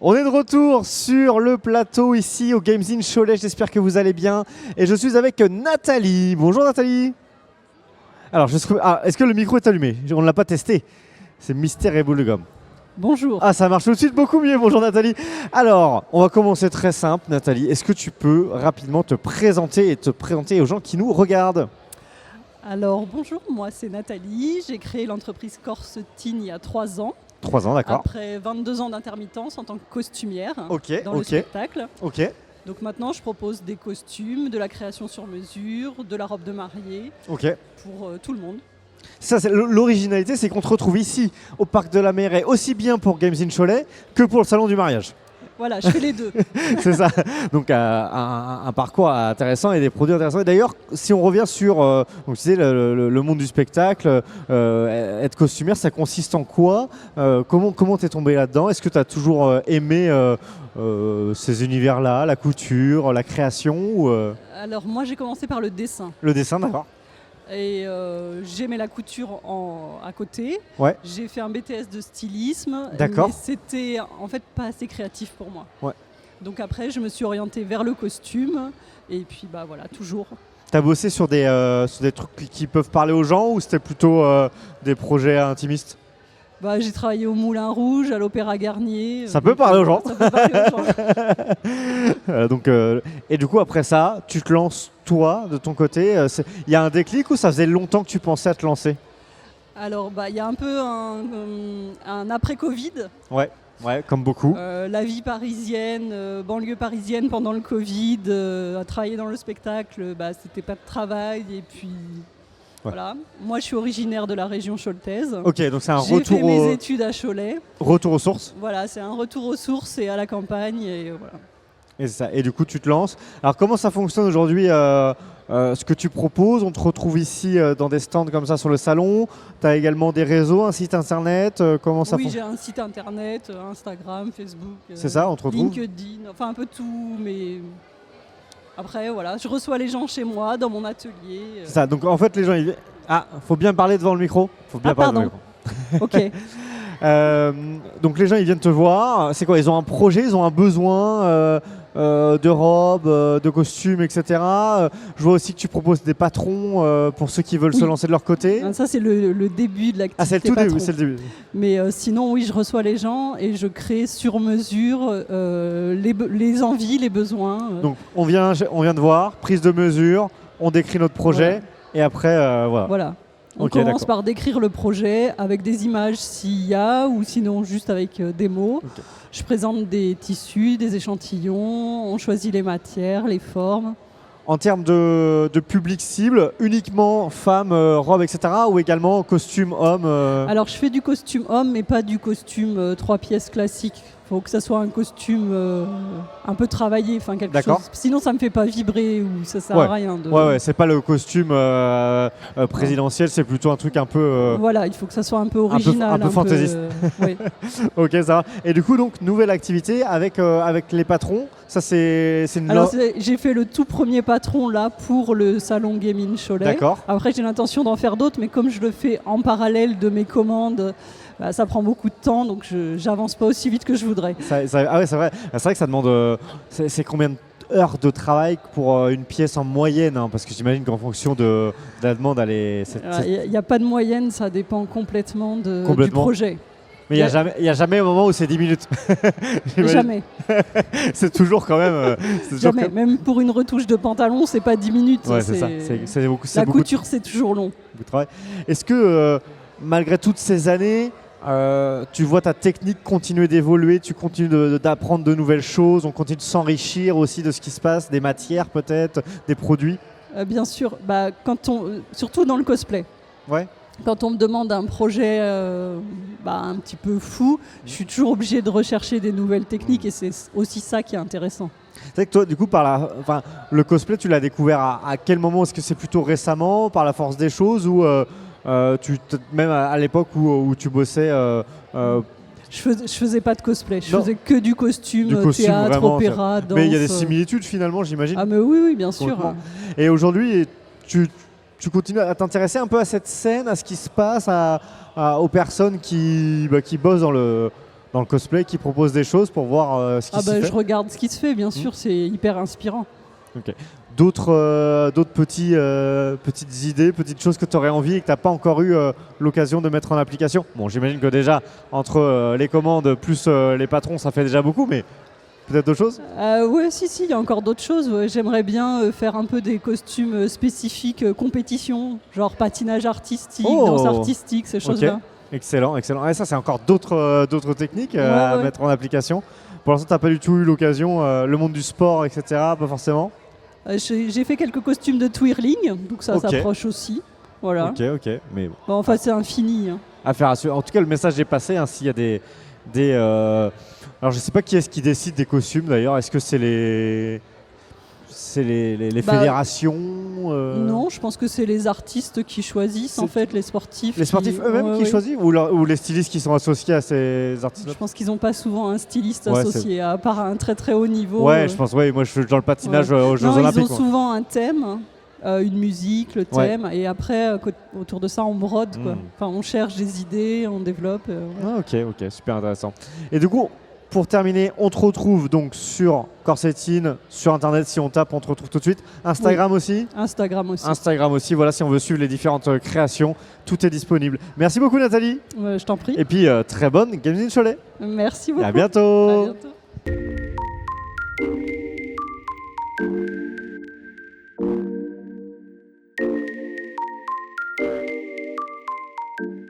On est de retour sur le plateau ici au Games in Cholet, j'espère que vous allez bien. Et je suis avec Nathalie. Bonjour Nathalie. Alors, est-ce que le micro est allumé? On ne l'a pas testé. C'est Mystère et Boule de Gomme. Bonjour. Ah, ça marche tout de suite beaucoup mieux. Bonjour Nathalie. Alors, on va commencer très simple. Nathalie, est-ce que tu peux rapidement te présenter aux gens qui nous regardent? Alors, bonjour, moi c'est Nathalie. J'ai créé l'entreprise Corse Teen il y a 3 ans. 3 ans, d'accord. Après 22 ans d'intermittence en tant que costumière dans le Ok. spectacle. Ok. Donc maintenant, je propose des costumes, de la création sur mesure, de la robe de mariée Ok. pour tout le monde. Ça, l'originalité, c'est qu'on te retrouve ici, au Parc de la Mairie, aussi bien pour Games in Cholet que pour le Salon du Mariage. Voilà, je fais les deux. C'est ça. Donc un parcours intéressant et des produits intéressants. Et d'ailleurs, si on revient sur donc, tu sais, le monde du spectacle, être costumière, ça consiste en quoi? Comment t'es tombé là-dedans? Est-ce que tu as toujours aimé ces univers-là, la couture, la création ou, Alors moi, j'ai commencé par le dessin. Le dessin, d'accord. Et j'aimais la couture à côté. Ouais. J'ai fait un BTS de stylisme. D'accord. Mais c'était en fait pas assez créatif pour moi. Ouais. Donc après, je me suis orientée vers le costume. Et puis bah voilà, toujours. T'as bossé sur des trucs qui peuvent parler aux gens ou c'était plutôt des projets intimistes? Bah, j'ai travaillé au Moulin Rouge, à l'Opéra Garnier. Ça peut parler aux gens. Ça peut parler aux gens. Et du coup, après ça, tu te lances, toi, de ton côté. Il y a un déclic ou ça faisait longtemps que tu pensais à te lancer? Alors, bah, y a un peu un après-Covid. Ouais, comme beaucoup. La vie parisienne, banlieue parisienne pendant le Covid, à travailler dans le spectacle, bah, c'était pas de travail. Et puis, voilà. Moi, je suis originaire de la région chouletaise. Ok, donc c'est un J'ai retour fait mes études à Cholet. Retour aux sources. Voilà, c'est un retour aux sources et à la campagne. Et voilà. Et c'est ça. Et du coup, tu te lances. Alors, comment ça fonctionne aujourd'hui ce que tu proposes? On te retrouve ici dans des stands comme ça sur le salon. Tu as également des réseaux, un site internet. Comment ça Oui, fonctionne? j'ai un site internet, Instagram, Facebook. C'est ça, on te retrouve LinkedIn, enfin un peu tout, mais après voilà, je reçois les gens chez moi, dans mon atelier. C'est ça. Donc en fait, les gens, ils... faut bien parler devant le micro. Faut bien parler devant le micro. Ok. Donc les gens, ils viennent te voir. C'est quoi? Ils ont un projet, ils ont un besoin de robes, de costumes, etc. Je vois aussi que tu proposes des patrons pour ceux qui veulent se lancer de leur côté. Ça, c'est le début de l'activité. Ah, c'est le tout patron. début, c'est le début. Mais sinon, oui, je reçois les gens et je crée sur mesure les envies, les besoins. Donc on vient de voir, prise de mesure, on décrit notre projet et après, voilà. Voilà. On commence par décrire le projet avec des images s'il y a, ou sinon juste avec des mots. Okay. Je présente des tissus, des échantillons, on choisit les matières, les formes. En termes de public cible, uniquement femmes, robes, etc. ou également costume homme Alors je fais du costume homme, mais pas du costume 3 pièces classique. Il faut que ça soit un costume un peu travaillé, enfin quelque chose. Sinon ça me fait pas vibrer ou ça sert à rien. Ouais, c'est pas le costume présidentiel, c'est plutôt un truc un peu... Voilà, il faut que ça soit un peu original. Un peu fantaisiste. Ok, ça va. Et du coup, donc, nouvelle activité avec les patrons. Ça, c'est une... Alors, j'ai fait le tout premier patron là pour le salon Game in Cholet. D'accord. Après, j'ai l'intention d'en faire d'autres, mais comme je le fais en parallèle de mes commandes, ça prend beaucoup de temps, donc j'avance pas aussi vite que je voudrais. Ah ouais, c'est vrai. C'est vrai que ça demande... c'est combien d'heures de travail pour une pièce en moyenne, hein, parce que j'imagine qu'en fonction de la demande, il n'y a pas de moyenne, ça dépend complètement du projet. Mais il n'y a jamais un moment où c'est 10 minutes. Jamais. C'est toujours quand même... jamais. Même pour une retouche de pantalon, c'est pas 10 minutes. Ouais, c'est ça. La couture, c'est toujours long. Est-ce que, malgré toutes ces années, tu vois ta technique continuer d'évoluer, tu continues d'apprendre de nouvelles choses, on continue de s'enrichir aussi de ce qui se passe, des matières peut-être, des produits? Bien sûr, surtout dans le cosplay. Ouais. Quand on me demande un projet un petit peu fou, je suis toujours obligée de rechercher des nouvelles techniques et c'est aussi ça qui est intéressant. C'est vrai que toi, du coup, le cosplay, tu l'as découvert à quel moment? Est-ce que c'est plutôt récemment, par la force des choses, ou même à l'époque où tu bossais Je faisais pas de cosplay, je faisais que du costume théâtre, vraiment, opéra, danse. Mais il y a des similitudes finalement, j'imagine. Ah mais oui, bien sûr. Et aujourd'hui, tu continues à t'intéresser un peu à cette scène, à ce qui se passe, aux personnes qui bossent dans le cosplay qui proposent des choses pour voir ce qui s'y fait. Je regarde ce qui se fait, bien sûr, c'est hyper inspirant. Okay. D'autres petites idées, petites choses que tu aurais envie et que tu n'as pas encore eu l'occasion de mettre en application? Bon, j'imagine que déjà, entre les commandes plus les patrons, ça fait déjà beaucoup, mais peut-être d'autres choses? Oui, si, il y a encore d'autres choses. Ouais. J'aimerais bien faire un peu des costumes spécifiques compétition, genre patinage artistique, danse artistique, ces choses-là. Excellent. Et ça, c'est encore d'autres techniques à mettre en application. Pour l'instant, tu n'as pas du tout eu l'occasion, le monde du sport, etc., pas forcément? J'ai fait quelques costumes de twirling, donc ça s'approche aussi. Voilà. Ok. Mais bon, enfin, c'est infini. Hein. En tout cas, le message est passé. Hein, s'il y a des alors, je ne sais pas qui est-ce qui décide des costumes d'ailleurs. Est-ce que c'est les fédérations Non, je pense que c'est les artistes qui choisissent, en fait, les sportifs. Les sportifs eux-mêmes qui choisissent ou les stylistes qui sont associés à ces artistes? Je pense qu'ils n'ont pas souvent un styliste associé, à part à un très très haut niveau. Ouais, je pense, moi je suis dans le patinage aux Jeux Olympiques. Ils ont souvent un thème, une musique, le thème, et après, autour de ça, on brode. Quoi. Enfin, on cherche des idées, on développe. Ok, super intéressant. Et du coup, pour terminer, on te retrouve donc sur Corsetine, sur Internet, si on tape, on te retrouve tout de suite. Instagram aussi? Instagram aussi, voilà, si on veut suivre les différentes créations, tout est disponible. Merci beaucoup Nathalie. Je t'en prie. Et puis, très bonne Games in Cholet. Merci beaucoup. Et à bientôt. À bientôt.